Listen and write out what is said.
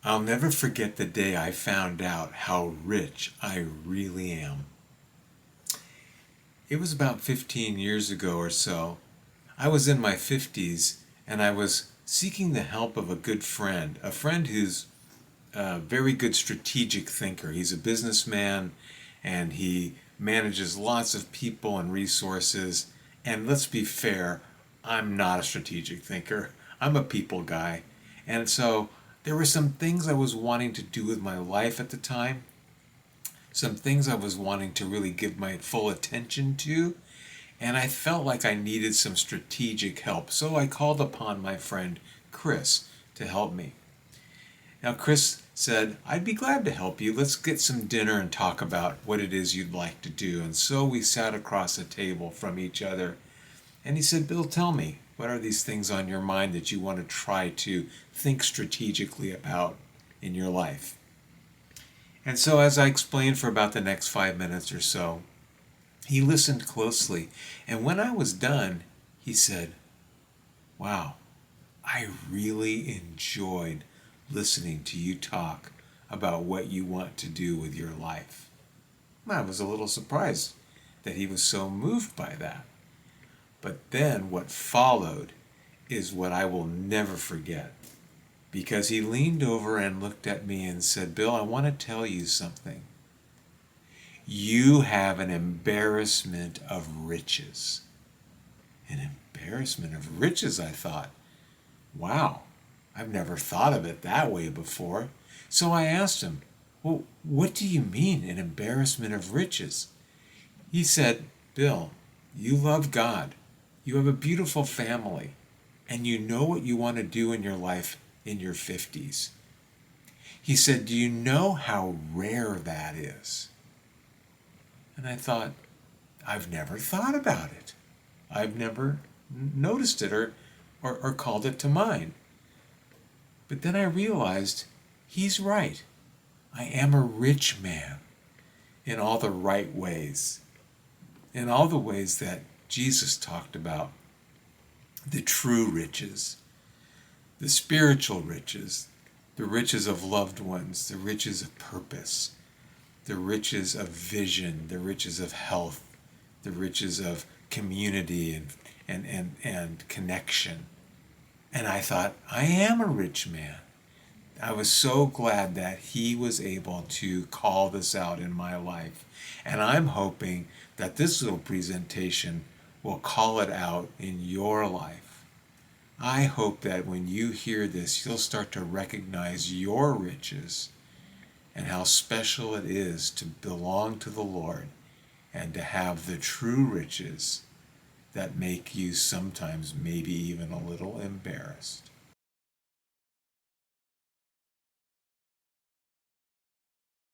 I'll never forget the day I found out how rich I really am. It was about 15 years ago or so. I was in my 50s and I was seeking the help of a friend who's a very good strategic thinker. He's a businessman and he manages lots of people and resources. And let's be fair, I'm not a strategic thinker. I'm a people guy. And so there were some things I was wanting to do with my life at the time, some things I was wanting to really give my full attention to, and I felt like I needed some strategic help. So I called upon my friend Chris to help me. Now, Chris said, I'd be glad to help you. Let's get some dinner and talk about what it is you'd like to do. And so we sat across a table from each other. And he said, Bill, tell me, what are these things on your mind that you want to try to think strategically about in your life? And so, as I explained for about the next 5 minutes or so, he listened closely. And when I was done, he said, Wow, I really enjoyed listening to you talk about what you want to do with your life. I was a little surprised that he was so moved by that. But then what followed is what I will never forget. Because he leaned over and looked at me and said, Bill, I want to tell you something. You have an embarrassment of riches. An embarrassment of riches, I thought. Wow, I've never thought of it that way before. So I asked him, well, what do you mean, an embarrassment of riches? He said, Bill, you love God. You have a beautiful family. And you know what you want to do in your life in your 50s. He said, do you know how rare that is? And I thought, I've never thought about it. I've never noticed it or called it to mind. But then I realized he's right. I am a rich man in all the right ways, in all the ways that Jesus talked about, the true riches, the spiritual riches, the riches of loved ones, the riches of purpose, the riches of vision, the riches of health, the riches of community and connection. And I thought, I am a rich man. I was so glad that he was able to call this out in my life. And I'm hoping that this little presentation will call it out in your life. I hope that when you hear this, you'll start to recognize your riches and how special it is to belong to the Lord and to have the true riches that make you sometimes maybe even a little embarrassed.